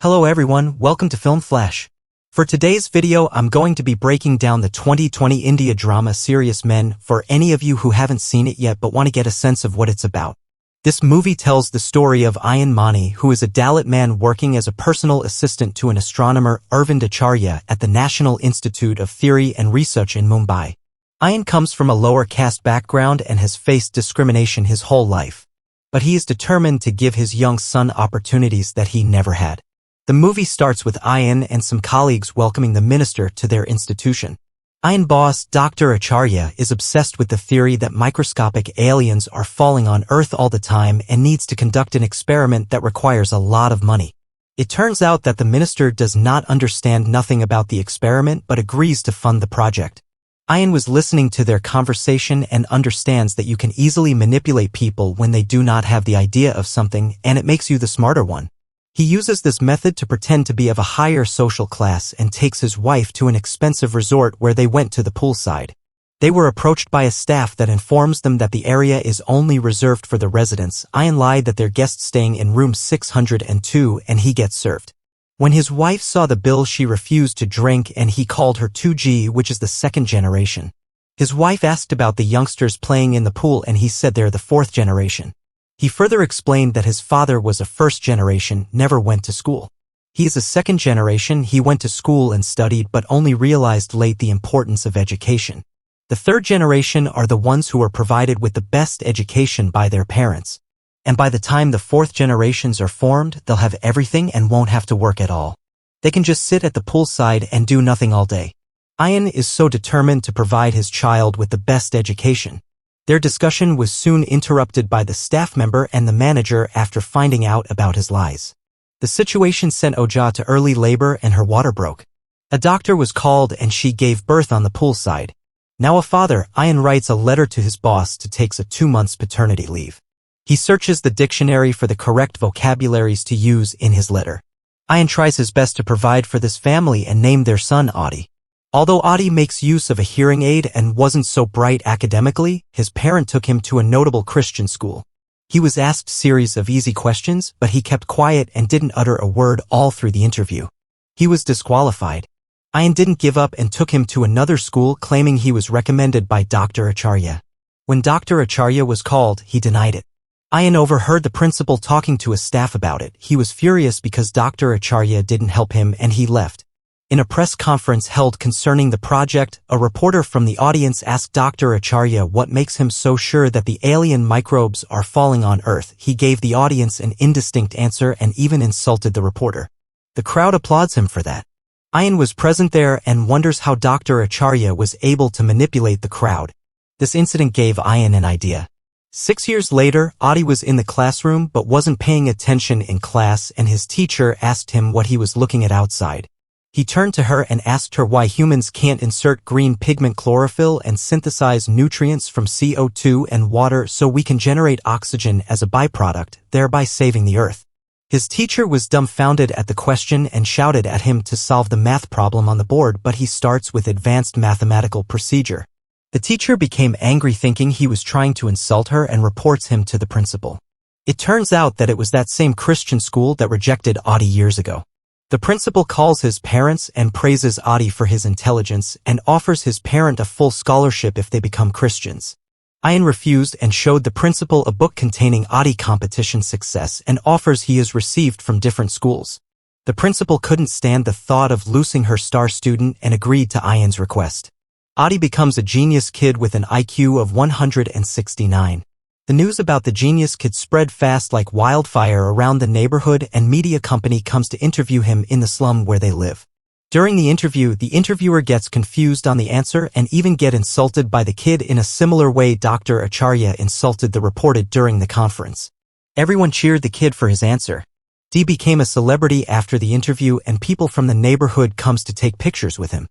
Hello everyone, welcome to Film Flash. For today's video, I'm going to be breaking down the 2020 India drama Serious Men for any of you who haven't seen it yet but want to get a sense of what it's about. This movie tells the story of Ayyan Mani, who is a Dalit man working as a personal assistant to an astronomer, Arvind Acharya, at the National Institute of Theory and Research in Mumbai. Ayyan comes from a lower caste background and has faced discrimination his whole life. But he is determined to give his young son opportunities that he never had. The movie starts with Ayyan and some colleagues welcoming the minister to their institution. Ayyan boss, Dr. Acharya, is obsessed with the theory that microscopic aliens are falling on Earth all the time and needs to conduct an experiment that requires a lot of money. It turns out that the minister does not understand nothing about the experiment but agrees to fund the project. Ayyan was listening to their conversation and understands that you can easily manipulate people when they do not have the idea of something, and it makes you the smarter one. He uses this method to pretend to be of a higher social class and takes his wife to an expensive resort where they went to the poolside. They were approached by a staff that informs them that the area is only reserved for the residents. Ayyan lied that their guest staying in room 602 and he gets served. When his wife saw the bill, she refused to drink and he called her 2G, which is the second generation. His wife asked about the youngsters playing in the pool and he said they're the fourth generation. He further explained that his father was a first generation, never went to school. He is a second generation, he went to school and studied but only realized late the importance of education. The third generation are the ones who are provided with the best education by their parents. And by the time the fourth generations are formed, they'll have everything and won't have to work at all. They can just sit at the poolside and do nothing all day. Ayyan is so determined to provide his child with the best education. Their discussion was soon interrupted by the staff member and the manager after finding out about his lies. The situation sent Oja to early labor and her water broke. A doctor was called and she gave birth on the poolside. Now a father, Ayyan writes a letter to his boss to take a 2 months paternity leave. He searches the dictionary for the correct vocabularies to use in his letter. Ayyan tries his best to provide for this family and named their son Adi. Although Adi makes use of a hearing aid and wasn't so bright academically, his parent took him to a notable Christian school. He was asked a series of easy questions, but he kept quiet and didn't utter a word all through the interview. He was disqualified. Ayyan didn't give up and took him to another school, claiming he was recommended by Dr. Acharya. When Dr. Acharya was called, he denied it. Ayyan overheard the principal talking to his staff about it. He was furious because Dr. Acharya didn't help him and he left. In a press conference held concerning the project, a reporter from the audience asked Dr. Acharya what makes him so sure that the alien microbes are falling on Earth. He gave the audience an indistinct answer and even insulted the reporter. The crowd applauds him for that. Ayyan was present there and wonders how Dr. Acharya was able to manipulate the crowd. This incident gave Ayyan an idea. 6 years later, Adi was in the classroom but wasn't paying attention in class and his teacher asked him what he was looking at outside. He turned to her and asked her why humans can't insert green pigment chlorophyll and synthesize nutrients from CO2 and water so we can generate oxygen as a byproduct, thereby saving the Earth. His teacher was dumbfounded at the question and shouted at him to solve the math problem on the board, but he starts with advanced mathematical procedure. The teacher became angry thinking he was trying to insult her and reports him to the principal. It turns out that it was that same Christian school that rejected Adi years ago. The principal calls his parents and praises Adi for his intelligence and offers his parent a full scholarship if they become Christians. Ayyan refused and showed the principal a book containing Adi competition success and offers he has received from different schools. The principal couldn't stand the thought of losing her star student and agreed to Ayyan's request. Adi becomes a genius kid with an IQ of 169. The news about the genius kid spread fast like wildfire around the neighborhood and media company comes to interview him in the slum where they live. During the interview, the interviewer gets confused on the answer and even get insulted by the kid in a similar way Dr. Acharya insulted the reporter during the conference. Everyone cheered the kid for his answer. D became a celebrity after the interview and people from the neighborhood comes to take pictures with him.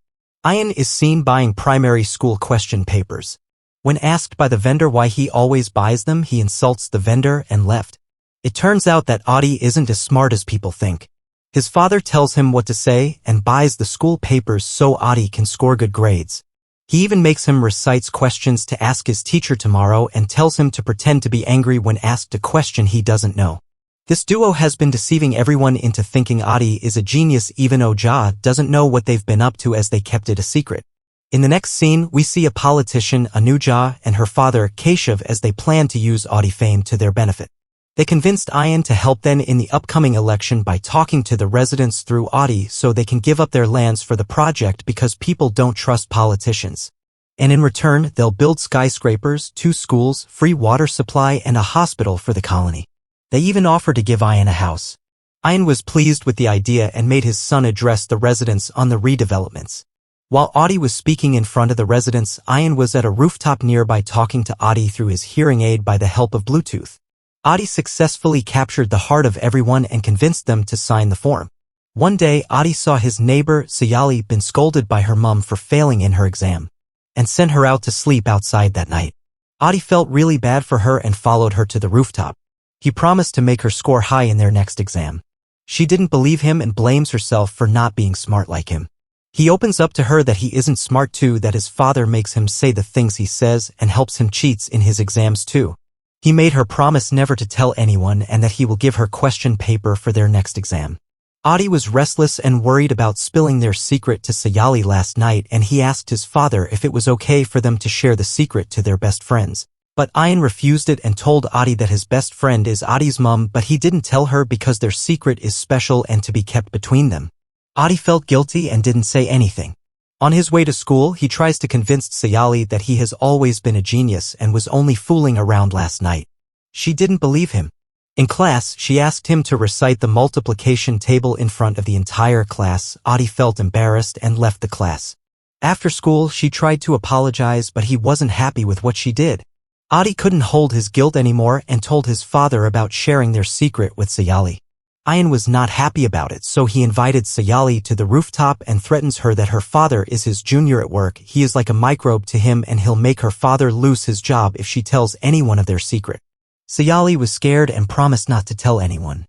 Ayyan is seen buying primary school question papers. When asked by the vendor why he always buys them, he insults the vendor and left. It turns out that Adi isn't as smart as people think. His father tells him what to say and buys the school papers so Adi can score good grades. He even makes him recite questions to ask his teacher tomorrow and tells him to pretend to be angry when asked a question he doesn't know. This duo has been deceiving everyone into thinking Adi is a genius, even Oja doesn't know what they've been up to as they kept it a secret. In the next scene, we see a politician, Anuja, and her father, Keshav, as they plan to use Adi fame to their benefit. They convinced Ayyan to help them in the upcoming election by talking to the residents through Adi so they can give up their lands for the project because people don't trust politicians. And in return, they'll build skyscrapers, 2 schools, free water supply, and a hospital for the colony. They even offer to give Ayyan a house. Ayyan was pleased with the idea and made his son address the residents on the redevelopments. While Adi was speaking in front of the residents, Ayyan was at a rooftop nearby talking to Adi through his hearing aid by the help of Bluetooth. Adi successfully captured the heart of everyone and convinced them to sign the form. One day, Adi saw his neighbor, Sayali, been scolded by her mum for failing in her exam, and sent her out to sleep outside that night. Adi felt really bad for her and followed her to the rooftop. He promised to make her score high in their next exam. She didn't believe him and blames herself for not being smart like him. He opens up to her that he isn't smart too, that his father makes him say the things he says and helps him cheats in his exams too. He made her promise never to tell anyone and that he will give her question paper for their next exam. Adi was restless and worried about spilling their secret to Sayali last night, and he asked his father if it was okay for them to share the secret to their best friends. But Ayyan refused it and told Adi that his best friend is Adi's mum, but he didn't tell her because their secret is special and to be kept between them. Adi felt guilty and didn't say anything. On his way to school, he tries to convince Sayali that he has always been a genius and was only fooling around last night. She didn't believe him. In class, she asked him to recite the multiplication table in front of the entire class. Adi felt embarrassed and left the class. After school, she tried to apologize, but he wasn't happy with what she did. Adi couldn't hold his guilt anymore and told his father about sharing their secret with Sayali. Ayyan was not happy about it, so he invited Sayali to the rooftop and threatens her that her father is his junior at work. He is like a microbe to him and he'll make her father lose his job if she tells anyone of their secret. Sayali was scared and promised not to tell anyone.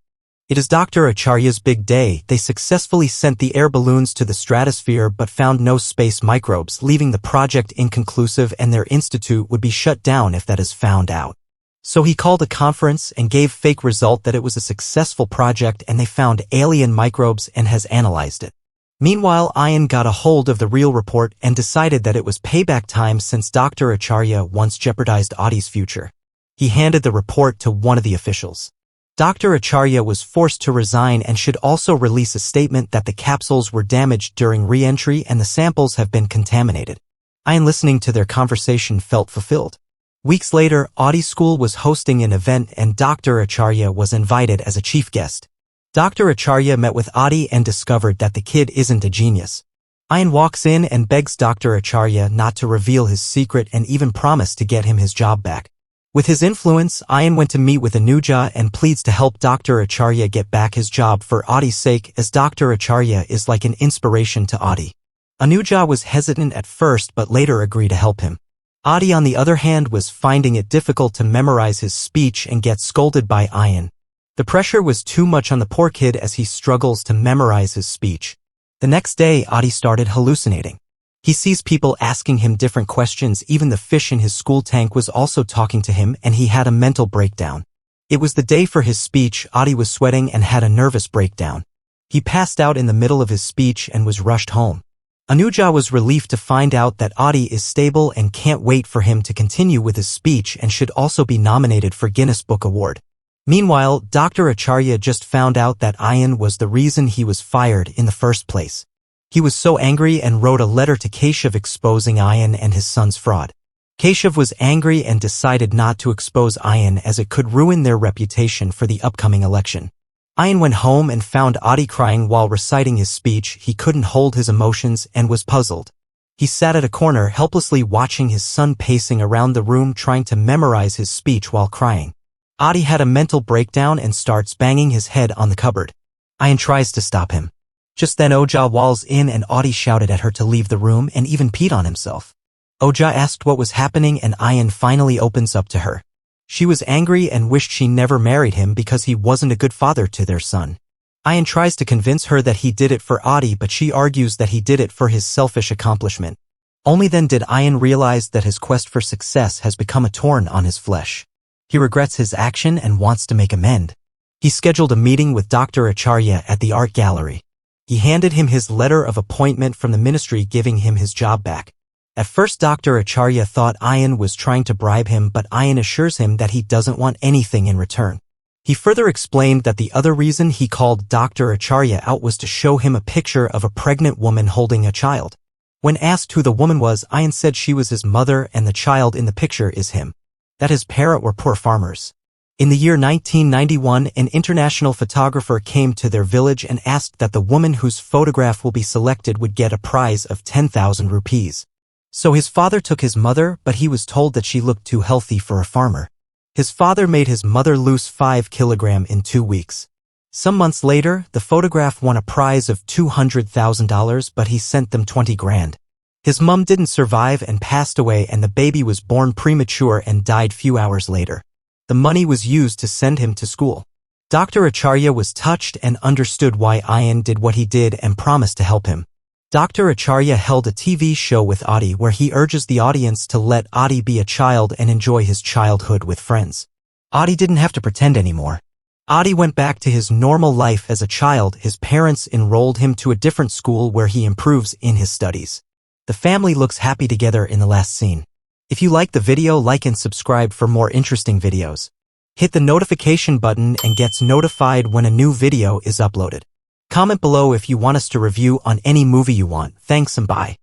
It is Dr. Acharya's big day. They successfully sent the air balloons to the stratosphere but found no space microbes, leaving the project inconclusive, and their institute would be shut down if that is found out. So he called a conference and gave fake result that it was a successful project and they found alien microbes and has analyzed it. Meanwhile, Ayyan got a hold of the real report and decided that it was payback time since Dr. Acharya once jeopardized Adi's future. He handed the report to one of the officials. Dr. Acharya was forced to resign and should also release a statement that the capsules were damaged during re-entry and the samples have been contaminated. Ayyan, listening to their conversation, felt fulfilled. Weeks later, Adi's school was hosting an event and Dr. Acharya was invited as a chief guest. Dr. Acharya met with Adi and discovered that the kid isn't a genius. Ayyan walks in and begs Dr. Acharya not to reveal his secret and even promised to get him his job back. With his influence, Ayyan went to meet with Anuja and pleads to help Dr. Acharya get back his job for Adi's sake, as Dr. Acharya is like an inspiration to Adi. Anuja was hesitant at first but later agreed to help him. Adi, on the other hand, was finding it difficult to memorize his speech and get scolded by Ayyan. The pressure was too much on the poor kid as he struggles to memorize his speech. The next day, Adi started hallucinating. He sees people asking him different questions, even the fish in his school tank was also talking to him, and he had a mental breakdown. It was the day for his speech. Adi was sweating and had a nervous breakdown. He passed out in the middle of his speech and was rushed home. Anuja was relieved to find out that Adi is stable and can't wait for him to continue with his speech and should also be nominated for Guinness Book Award. Meanwhile, Dr. Acharya just found out that Ayyan was the reason he was fired in the first place. He was so angry and wrote a letter to Keshav exposing Ayyan and his son's fraud. Keshav was angry and decided not to expose Ayyan as it could ruin their reputation for the upcoming election. Ayyan went home and found Adi crying while reciting his speech. He couldn't hold his emotions and was puzzled. He sat at a corner helplessly watching his son pacing around the room trying to memorize his speech while crying. Adi had a mental breakdown and starts banging his head on the cupboard. Ayyan tries to stop him. Just then Oja walls in and Adi shouted at her to leave the room and even peed on himself. Oja asked what was happening and Ayyan finally opens up to her. She was angry and wished she never married him because he wasn't a good father to their son. Ayyan tries to convince her that he did it for Adi, but she argues that he did it for his selfish accomplishment. Only then did Ayyan realize that his quest for success has become a thorn on his flesh. He regrets his action and wants to make amends. He scheduled a meeting with Dr. Acharya at the art gallery. He handed him his letter of appointment from the ministry giving him his job back. At first Dr. Acharya thought Ayyan was trying to bribe him, but Ayyan assures him that he doesn't want anything in return. He further explained that the other reason he called Dr. Acharya out was to show him a picture of a pregnant woman holding a child. When asked who the woman was, Ayyan said she was his mother and the child in the picture is him. That his parents were poor farmers. In the year 1991, an international photographer came to their village and asked that the woman whose photograph will be selected would get a prize of 10,000 rupees. So his father took his mother, but he was told that she looked too healthy for a farmer. His father made his mother lose 5 kilograms in 2 weeks. Some months later, the photograph won a prize of $200,000, but he sent them 20 grand. His mum didn't survive and passed away, and the baby was born premature and died few hours later. The money was used to send him to school. Dr. Acharya was touched and understood why Ayyan did what he did and promised to help him. Dr. Acharya held a TV show with Adi where he urges the audience to let Adi be a child and enjoy his childhood with friends. Adi didn't have to pretend anymore. Adi went back to his normal life as a child. His parents enrolled him to a different school where he improves in his studies. The family looks happy together in the last scene. If you like the video, like and subscribe for more interesting videos. Hit the notification button and gets notified when a new video is uploaded. Comment below if you want us to review on any movie you want. Thanks and bye.